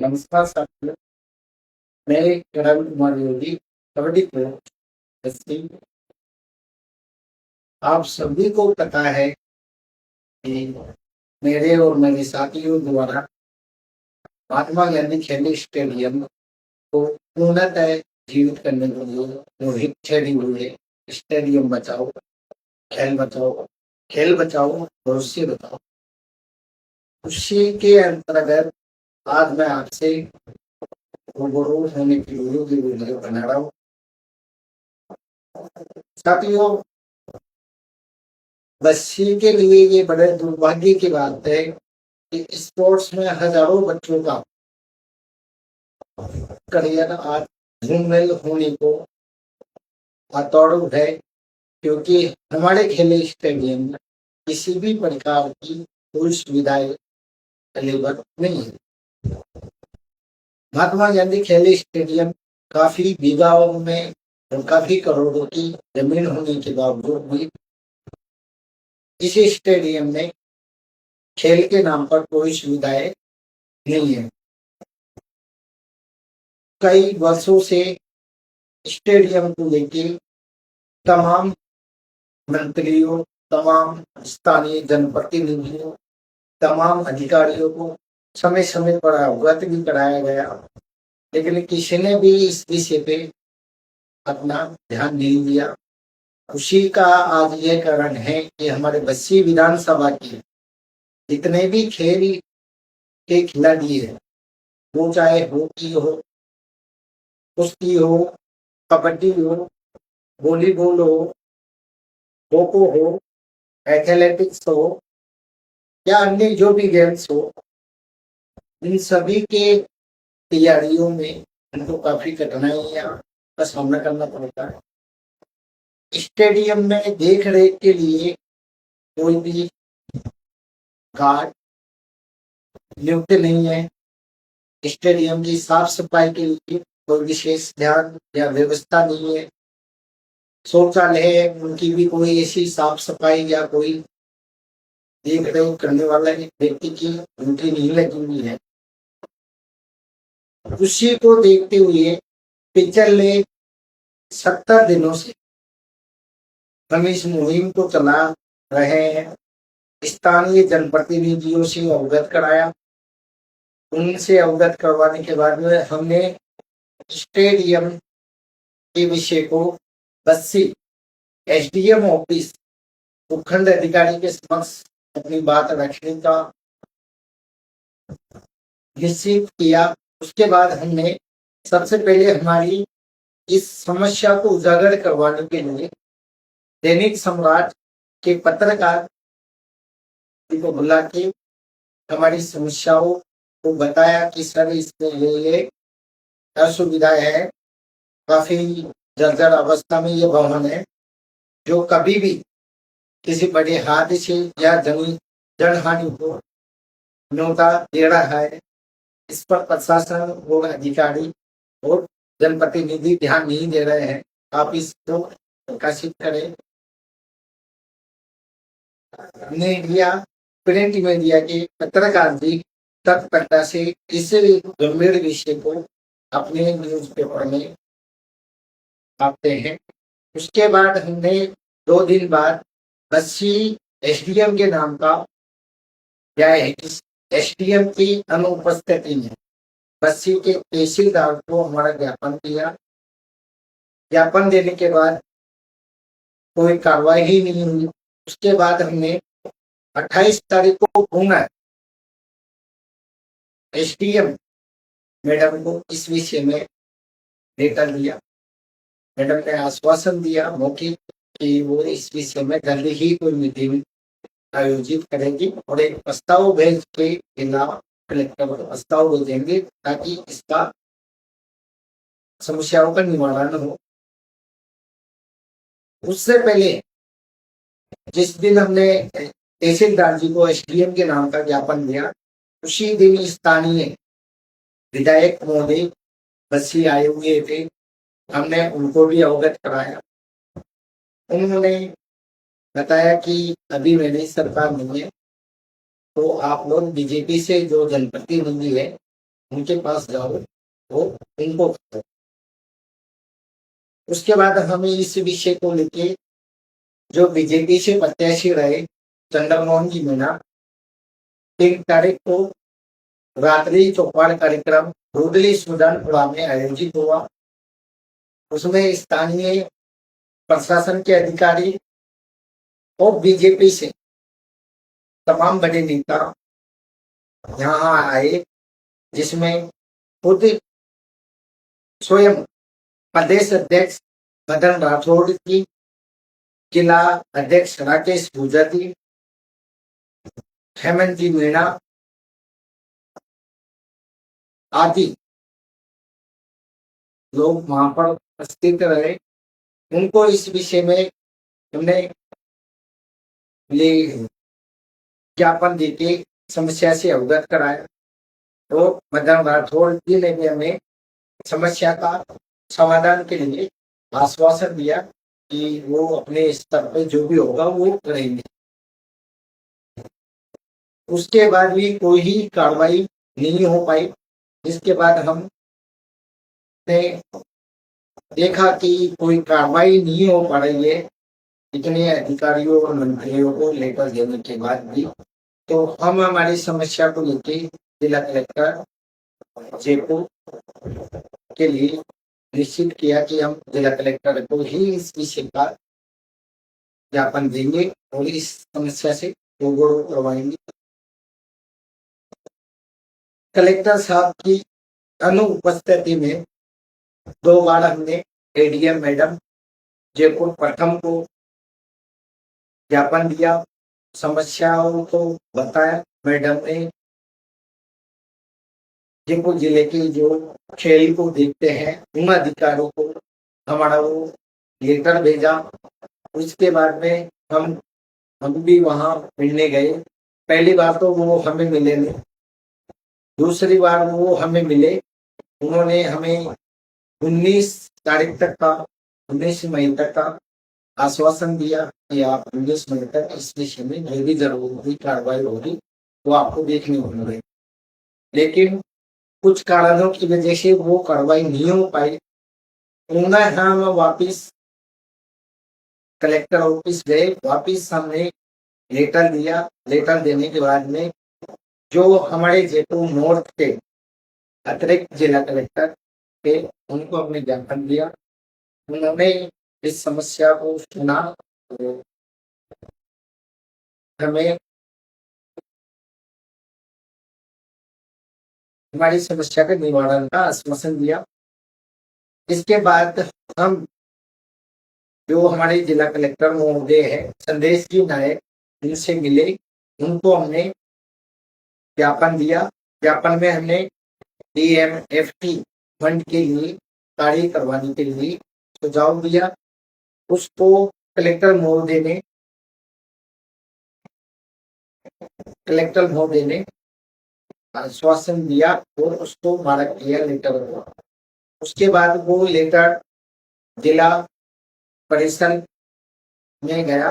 नमस्कार साथियों, मैं रवि कुमार योगी, कबड्डी कोच। जैसे आप सभी को पता है कि मेरे और मेरे साथियों द्वारा महात्मा गांधी खेल स्टेडियम को पूर्णतः जीवित करने के लिए मुहिम छेड़ी हुई है। स्टेडियम बचाओ, खेल बचाओ, खेल बचाओ, भविष्य बचाओ। उसी के अंतर्गत आज मैं आपसे रूबरू होने के लिए ये वीडियो बना रहा हूँ। साथियों, बच्चे के लिए ये बड़े दुर्भाग्य की बात है कि स्पोर्ट्स में हजारों बच्चों का करियर आज धूमिल होने को हथौड़ों है, क्योंकि हमारे खेल स्टेडियम में किसी भी प्रकार की कोई सुविधाएं अवेलेबल नहीं है। महात्मा गांधी खेल स्टेडियम काफी बीघाओं में और काफी करोड़ों की जमीन होने के बावजूद भी इस स्टेडियम में खेल के नाम पर कोई सुविधाएं नहीं है। कई वर्षों से स्टेडियम को लेकर तमाम मंत्रियों, तमाम स्थानीय जनप्रतिनिधियों, तमाम अधिकारियों को समय समय पर अवगत भी कराया गया, लेकिन किसी ने भी इस विषय पे अपना ध्यान नहीं दिया। उसी का आज ये कारण है कि हमारे बस्सी विधानसभा के जितने भी खेल के खिलाड़ी है, वो चाहे हॉकी हो, कुश्ती हो, कबड्डी हो, वॉलीबॉल हो, खो खो हो, एथलेटिक्स हो या अन्य जो भी गेम्स हो, इन सभी के तैयारियों में उनको काफी कठिनाइयां का सामना करना पड़ता है। स्टेडियम में देख रेख के लिए कोई भी गार्ड नियुक्त नहीं है। स्टेडियम की साफ सफाई के लिए कोई विशेष ध्यान या व्यवस्था नहीं है। शौचालय है, उनकी भी कोई ऐसी साफ सफाई या कोई देख रेख करने वाला व्यक्ति की ड्यूटी नहीं लगी हुई है। उसी को देखते हुए पिछले 70 दिनों से हम इस मुहिम को चला रहे हैं। स्थानीय जनप्रतिनिधियों से अवगत कराया, उनसे अवगत करवाने के बाद में हमने स्टेडियम के विषय को बस्सी एसडीएम ऑफिस उपखंड अधिकारी के समक्ष अपनी बात रखने का निश्चित किया। उसके बाद हमने सबसे पहले हमारी इस समस्या को उजागर करवाने के लिए दैनिक सम्राट के पत्रकार को बुला के हमारी समस्याओं को बताया कि सर इसमें ये असुविधा है, काफी जर्जर अवस्था में ये भवन है, जो कभी भी किसी बड़े हादसे या जनहानि को न्योता दे रहा है। इस पर प्रशासन और अधिकारी और जनप्रतिनिधि ध्यान नहीं दे रहे हैं। आप इसको प्रकाशित करें। मीडिया, प्रिंट मीडिया के पत्रकार भी तत्परता से इस गंभीर विषय को अपने न्यूज़पेपर में छापते हैं। उसके बाद हमने 2 दिन बाद बस्सी एसडीएम के नाम का क्या है कि एसडीएम की अनुपस्थिति में बस्सी के तहसीलदार को हमारा ज्ञापन दिया। ज्ञापन देने के बाद कोई कार्रवाई ही नहीं हुई। उसके बाद हमने 28 तारीख को पुनः एसडीएम मैडम को इस विषय में लेटर दिया। मैडम ने आश्वासन दिया मौखिक कि वो इस विषय में जल्दी ही कोई मीटिंग आयोजित करेंगी और एक प्रस्ताव भेज के जिला कलेक्टर को प्रस्ताव भेजेंगे ताकि इसका समस्याओं का निवारण हो। उससे पहले जिस दिन हमने तहसीलदार जी को एसडीएम के नाम का ज्ञापन दिया, उसी दिन स्थानीय विधायक महोदय बस्सी आए हुए थे। हमने उनको भी अवगत कराया। उन्होंने बताया कि अभी मेरी सरकार नहीं है, तो आप लोग बीजेपी से जो जनप्रतिनिधि है उनके पास जाओ, वो उनको करो। उसके बाद हमें इस विषय को लेके जो बीजेपी से प्रत्याशी रहे चंद्रमोहन जी मीणा, 3 तारीख को रात्रि चौपाल कार्यक्रम रुदली सुल्तानपुरा में आयोजित हुआ। उसमें स्थानीय प्रशासन के अधिकारी और बीजेपी से तमाम बड़े नेता यहाँ आए, जिसमें खुद स्वयं प्रदेश अध्यक्ष मदन राठौड़ जी, जिला अध्यक्ष राकेश गुजर जी, हेमंत जी मीणा आदि लोग वहां पर उपस्थित रहे। उनको इस विषय में हमने ज्ञापन देके समस्या से अवगत कराया। तो मदन राठौड़ जी ने भी हमें समस्या का समाधान के लिए आश्वासन दिया कि वो अपने स्तर पर जो भी होगा वो करेंगे। उसके बाद भी कोई ही कार्रवाई नहीं हो पाई। इसके बाद हमने देखा कि कोई कार्रवाई नहीं हो पा रही है इतने अधिकारियों और मंत्रियों को लेकर देने के बाद भी, तो हम हमारी समस्या को लेकर जिला कलेक्टर जयपुर के लिए निश्चित किया कि हम जिला कलेक्टर को ही इस विषय का ज्ञापन देंगे और इस समस्या से रूबरू करवाएंगे। कलेक्टर साहब की अनुपस्थिति में 2 बार हमने एडीएम मैडम जयपुर प्रथम को ज्ञापन दिया, समस्याओं को बताया। मैडम ने जयपुर जिले के जो खेल को देखते हैं उन अधिकारियों को हमारा वो लेटर भेजा। उसके बाद में हम भी वहां मिलने गए। पहली बार तो वो हमें मिले नहीं, दूसरी बार वो हमें मिले। उन्होंने हमें 19 तारीख तक का 19 मई तक का आश्वासन दिया कि आप 19 मई तक इस विषय में जो भी जरूरी कार्रवाई होगी वो आपको देखने को मिलेगी। लेकिन कुछ कारणों की वजह से वो कार्रवाई नहीं हो पाई। पुनः हम वापिस कलेक्टर ऑफिस गए, वापिस हमने लेटर दिया। लेटर देने के बाद में जो हमारे जयपुर नॉर्थ के अतिरिक्त जिला कलेक्टर थे उनको हमने ज्ञापन दिया। उन्होंने इस समस्या को सुना, तो हमें हमारी समस्या के निवारण का आश्वासन दिया। इसके बाद हम जो हमारे जिला कलेक्टर महोदय है संदेश जी नायक, इनसे मिले। उनको हमने ज्ञापन दिया। ज्ञापन में हमने DMFT फंड के लिए कार्य करवाने के लिए सुझाव दिया। उसको कलेक्टर महोदय ने आश्वासन दिया और उसको मार्क किया लेटर को। उसके बाद वो लेटर जिला परिषद में गया।